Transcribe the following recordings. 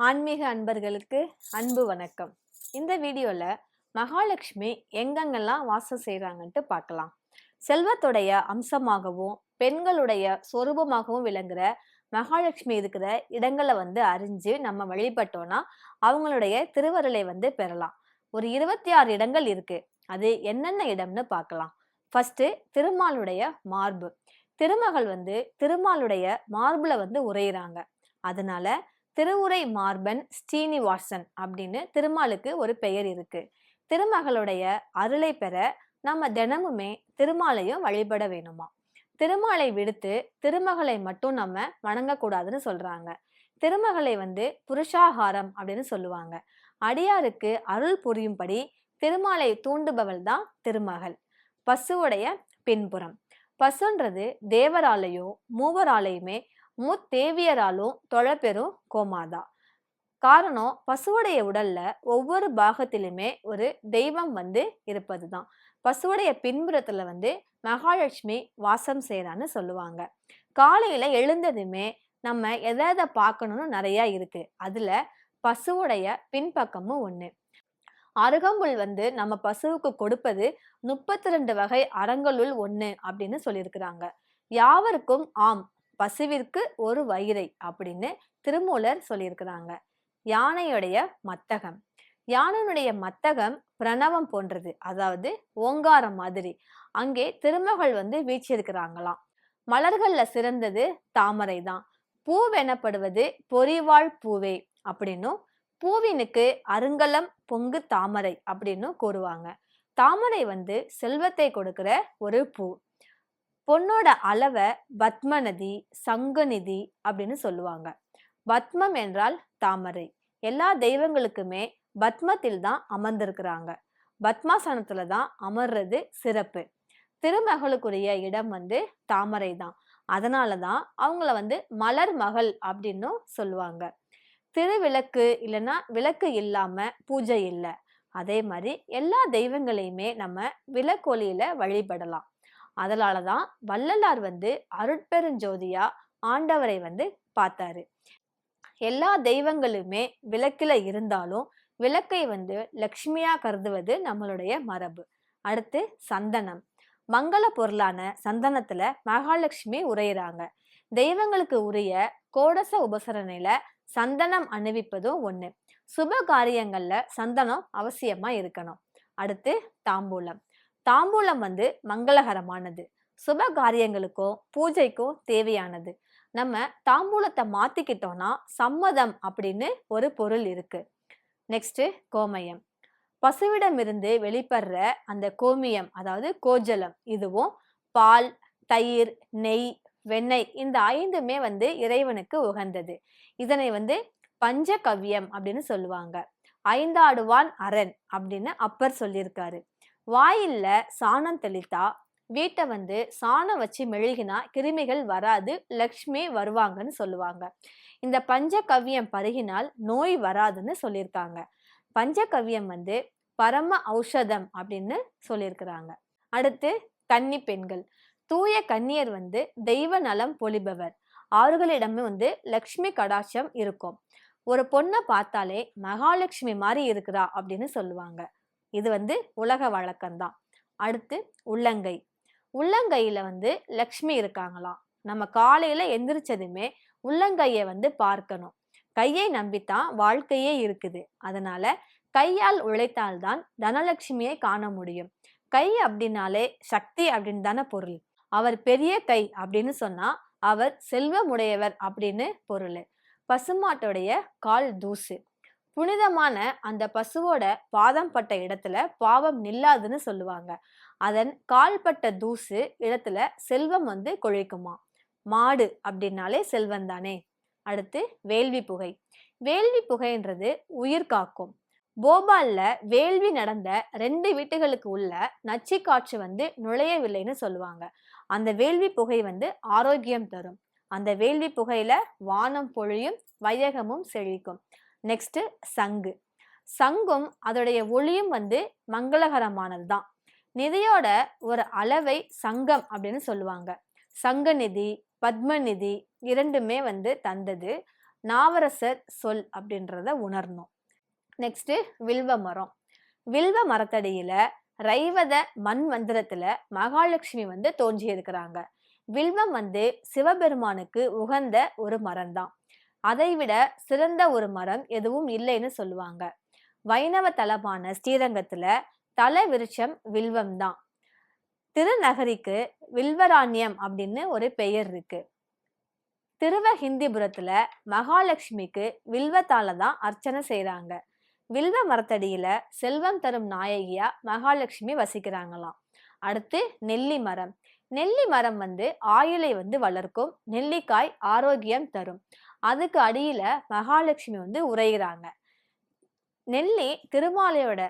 ஆன்மீக அன்பர்களுக்கு அன்பு வணக்கம். இந்த வீடியோல மகாலட்சுமி எங்கெங்கெல்லாம் வாசம் செய்றாங்கன்ட்டு பார்க்கலாம். செல்வத்துடைய அம்சமாகவும் பெண்களுடைய சொரூபமாகவும் விளங்குற மகாலட்சுமி இருக்கிற இடங்களை அறிஞ்சு நம்ம வழிபட்டோம்னா அவங்களுடைய திருவருளை பெறலாம். ஒரு 26 இடங்கள் இருக்கு. அது என்னென்ன இடம்னு பார்க்கலாம். ஃபர்ஸ்ட், திருமாலுடைய மார்பு. திருமகள் திருமாலுடைய மார்புல உரையிறாங்க. அதனால திருவுரை மார்பன் ஸ்ரீனிவாசன் அப்படின்னு திருமாலுக்கு ஒரு பெயர் இருக்கு. திருமகளுடைய அருளை பெற நம்ம தினமுமே திருமாலையும் வழிபட வேணுமா. திருமாலை விடுத்து திருமகளை மட்டும் நம்ம வணங்கக்கூடாதுன்னு சொல்றாங்க. திருமகளை புருஷாகாரம் அப்படின்னு சொல்லுவாங்க. அடியாருக்கு அருள் புரியும்படி திருமாலை தூண்டுபவள் தான் திருமகள். பசுவுடைய பின்புறம். பசுன்றது தேவராலையோ மூவராலையுமே முத்தேவியராலும் தொழப்பெறும் கோமாதா. காரணம், பசுவுடைய உடல்ல ஒவ்வொரு பாகத்திலுமே ஒரு தெய்வம் இருப்பதுதான். பசுவுடைய பின்புறத்துல மகாலட்சுமி வாசம் செய்யறான்னு சொல்லுவாங்க. காலையில எழுந்ததுமே நம்ம எதை பார்க்கணும்னு நிறைய இருக்கு. அதுல பசுவுடைய பின்பக்கமும் ஒண்ணு. அருகம்புல் நம்ம பசுவுக்கு கொடுப்பது 32 வகை அறங்களுள் ஒண்ணு அப்படின்னு சொல்லியிருக்கிறாங்க. யாவருக்கும் ஆம், பசுவிற்கு ஒரு வயிறை அப்படின்னு திருமூலர் சொல்லியிருக்கிறாங்க. யானையுடைய மத்தகம். யானையுடைய மத்தகம் பிரணவம் போன்றது, அதாவது ஓங்காரம் மாதிரி. அங்கே திருமகள் வீச்சிருக்கிறாங்களாம். மலர்கள்ல சிறந்தது தாமரை தான். பூவெனப்படுவது பொறிவாழ் பூவே அப்படின்னும், பூவினுக்கு அருங்கலம் பொங்கு தாமரை அப்படின்னு கூறுவாங்க. தாமரை செல்வத்தை கொடுக்கிற ஒரு பூ. பொண்ணோட அளவை பத்மநதி சங்குநிதி அப்படின்னு சொல்லுவாங்க. பத்மம் என்றால் தாமரை. எல்லா தெய்வங்களுக்குமே பத்மத்தில் தான் அமர்ந்திருக்கிறாங்க. பத்மாசனத்துல தான் அமர்றது சிறப்பு. திருமகளுக்குரிய இடம் தாமரை தான். அதனாலதான் அவங்கள மலர் மகள் அப்படின்னு சொல்லுவாங்க. திருவிளக்கு இல்லைன்னா விளக்கு இல்லாம பூஜை இல்லை. அதே மாதிரி எல்லா தெய்வங்களையுமே நம்ம விளக்கொலியில வழிபடலாம். அதனாலதான் வள்ளலார் அருட்பெருஞ்சோதியா ஆண்டவரை பார்த்தாரு. எல்லா தெய்வங்களுமே விளக்குல இருந்தாலும் விளக்கை லக்ஷ்மியா கருதுவது நம்மளுடைய மரபு. அடுத்து சந்தனம். மங்கள பொருளான சந்தனத்துல மகாலட்சுமி உரையிறாங்க. தெய்வங்களுக்கு உரிய கோடச உபசரணையில சந்தனம் அணிவிப்பதும் ஒண்ணு. சுப காரியங்கள்ல சந்தனம் அவசியமா இருக்கணும். அடுத்து தாம்பூலம். தாம்பூலம் மங்களகரமானது. சுப காரியங்களுக்கும் பூஜைக்கும் தேவையானது. நம்ம தாம்பூலத்தை மாத்திக்கிட்டோம்னா சம்மதம் அப்படின்னு ஒரு பொருள் இருக்கு. நெக்ஸ்ட், கோமயம். பசுவிடமிருந்து வெளிப்படுற அந்த கோமியம், அதாவது கோஜலம், இதுவும் பால், தயிர், நெய், வெண்ணெய் இந்த 5மே இறைவனுக்கு உகந்தது. இதனை பஞ்சகவ்யம் அப்படின்னு சொல்லுவாங்க. ஐந்தாடுவான் அரண் அப்படின்னு அப்பர் சொல்லியிருக்காரு. வாயில்ல சாணம் தெளித்தா வீட்டை சாணம் வச்சு மெழுகினா கிருமிகள் வராது, லக்ஷ்மி வருவாங்கன்னு சொல்லுவாங்க. இந்த பஞ்சகவ்யம் பருகினால் நோய் வராதுன்னு சொல்லியிருக்காங்க. பஞ்சகவ்யம் பரம ஔஷதம் அப்படின்னு சொல்லியிருக்கிறாங்க. அடுத்து கன்னி பெண்கள். தூய கன்னியர் தெய்வ நலம் பொழிபவர். அவர்களிடமே லக்ஷ்மி கடாட்சம் இருக்கும். ஒரு பொண்ணை பார்த்தாலே மகாலட்சுமி மாதிரி இருக்கிறா அப்படின்னு சொல்லுவாங்க. இது உலக வழக்கம்தான். அடுத்து உள்ளங்கை. உள்ளங்கையில லக்ஷ்மி இருக்காங்களாம். நம்ம காலையில எந்திரிச்சதுமே உள்ளங்கைய பார்க்கணும். கையை நம்பித்தான் வாழ்க்கையே இருக்குது. அதனால கையால் உழைத்தால்தான் தனலட்சுமியை காண முடியும். கை அப்படின்னாலே சக்தி அப்படின்னு தானே பொருள். அவர் பெரிய கை அப்படின்னு சொன்னா அவர் செல்வமுடையவர் அப்படின்னு பொருள். பசுமாட்டுடைய கால் தூசு. புனிதமான அந்த பசுவோட பாதம் பட்ட இடத்துல பாவம் நில்லாதுன்னு சொல்லுவாங்க. அதன் கால்பட்ட தூசு இடத்துல செல்வம் கொழிக்குமா. மாடு அப்படின்னாலே செல்வம் தானே. அடுத்து வேள்வி புகை. வேள்வி புகைன்றது உயிர் காக்கும். போபால்ல வேள்வி நடந்த 2 வீட்டுகளுக்கு உள்ள நச்சு காற்று நுழையவில்லைன்னு சொல்லுவாங்க. அந்த வேள்வி புகை ஆரோக்கியம் தரும். அந்த வேள்வி புகையில வானம் பொழியும், வையகமும் செழிக்கும். நெக்ஸ்ட், சங்கு. சங்கும் அதோடைய ஒளியும் மங்களகரமானது தான். நிதியோட ஒரு அளவை சங்கம் அப்படின்னு சொல்லுவாங்க. சங்கநிதி பத்மநிதி இரண்டுமே தந்தது. நாவரசர் சொல் அப்படின்றத உணரணும். நெக்ஸ்ட் வில்வ மரம். வில்வ மரத்தடியில ரைவத மண் மந்திரத்துல மகாலட்சுமி தோன்றி இருக்கிறாங்க. வில்வம் சிவபெருமானுக்கு உகந்த ஒரு மரம் தான். அதை விட சிறந்த ஒரு மரம் எதுவும் இல்லைன்னு சொல்லுவாங்க. வைணவ தலமான ஸ்ரீரங்கத்துல தல விருட்சம் வில்வம் தான். திருநகரிக்கு வில்வராண்யம் அப்படின்னு ஒரு பெயர் இருக்கு. திருவஹிந்திபுரத்துல மகாலட்சுமிக்கு வில்வத்தால தான் அர்ச்சனை செய்யறாங்க. வில்வ மரத்தடியில செல்வம் தரும் நாயகியா மகாலட்சுமி வசிக்கிறாங்களாம். அடுத்து நெல்லி மரம். நெல்லி மரம் ஆயுளை வளர்க்கும். நெல்லிக்காய் ஆரோக்கியம் தரும். அதுக்கு அடியில மகாலட்சுமி உரைகிறாங்க. நெல்லி திருமாலையோட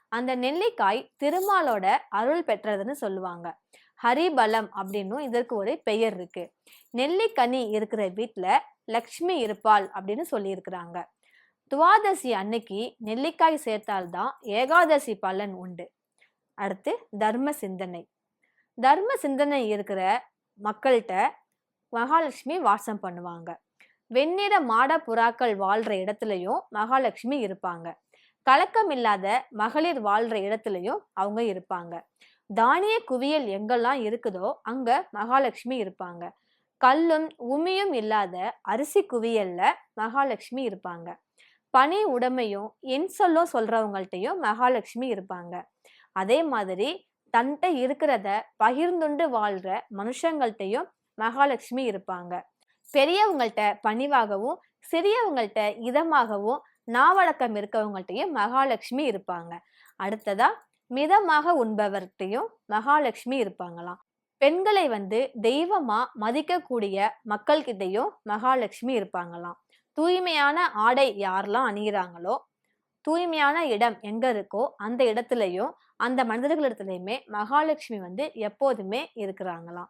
அந்த நெல்லிக்காய் திருமாலோட அருள் பெற்றதுன்னு சொல்லுவாங்க. ஹரிபலம் அப்படின்னும் இதற்கு ஒரு பெயர் இருக்கு. நெல்லிக்கனி இருக்கிற வீட்டுல லக்ஷ்மி இருப்பாள் அப்படின்னு சொல்லி இருக்கிறாங்க. துவாதசி அன்னைக்கு நெல்லிக்காய் சேர்த்தால்தான் ஏகாதசி பலன் உண்டு. அடுத்து தர்ம சிந்தனை. தர்ம சிந்தனை இருக்கிற மக்கள்கிட்ட மகாலட்சுமி வாசம் பண்ணுவாங்க. வெண்ணிற மாட புறாக்கள் வாழ்ற இடத்துலயும் மகாலட்சுமி இருப்பாங்க. கலக்கம் இல்லாத மகளிர் வாழ்ற இடத்துலயும் அவங்க இருப்பாங்க. தானிய குவியல் எங்கெல்லாம் இருக்குதோ அங்க மகாலட்சுமி இருப்பாங்க. கல்லும் உமியும் இல்லாத அரிசி குவியல்ல மகாலட்சுமி இருப்பாங்க. பணி உடைமையும் சொல்லும் சொல்றவங்கள்ட்டையும் மகாலட்சுமி இருப்பாங்க. அதே மாதிரி தன்கிட்ட இருக்கிறத பகிர்ந்துண்டு வாழ்ற மனுஷங்கள்ட்டையும் மகாலட்சுமி இருப்பாங்க. பெரியவங்கள்ட்ட பணிவாகவும் சிறியவங்கள்ட்ட இதமாகவும் நாவடக்கம் இருக்கவங்கள்ட்டையும் மகாலட்சுமி இருப்பாங்க. அடுத்ததா மிதமாக உண்பவர்கிட்டையும் மகாலட்சுமி இருப்பாங்களாம். பெண்களை தெய்வமா மதிக்கக்கூடிய மக்கள்கிட்டையும் மகாலட்சுமி இருப்பாங்களாம். தூய்மையான ஆடை யாரெல்லாம் அணிகிறாங்களோ, தூய்மையான இடம் எங்க இருக்கோ அந்த இடத்துலயும் அந்த மனிதர்களிடத்துலயுமே மகாலட்சுமி எப்போதுமே இருக்கிறாங்களாம்.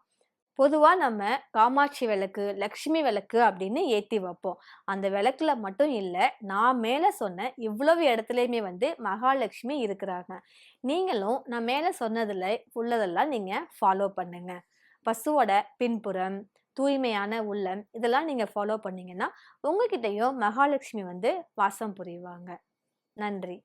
பொதுவா நம்ம காமாட்சி விளக்கு, லக்ஷ்மி விளக்கு அப்படின்னு ஏத்தி வைப்போம். அந்த விளக்குல மட்டும் இல்ல, நான் மேல சொன்ன இவ்வளவு இடத்துலயுமே மகாலட்சுமி இருக்கிறாங்க. நீங்களும் நான் மேல சொன்னதுல உள்ளதெல்லாம் நீங்க ஃபாலோ பண்ணுங்க. பசுவோட பின்புறம், தூய்மையான உள்ளம், இதெல்லாம் நீங்க ஃபாலோ பண்ணீங்கன்னா உங்ககிட்டயும் மகாலட்சுமி வாசம் புரிவாங்க. நன்றி.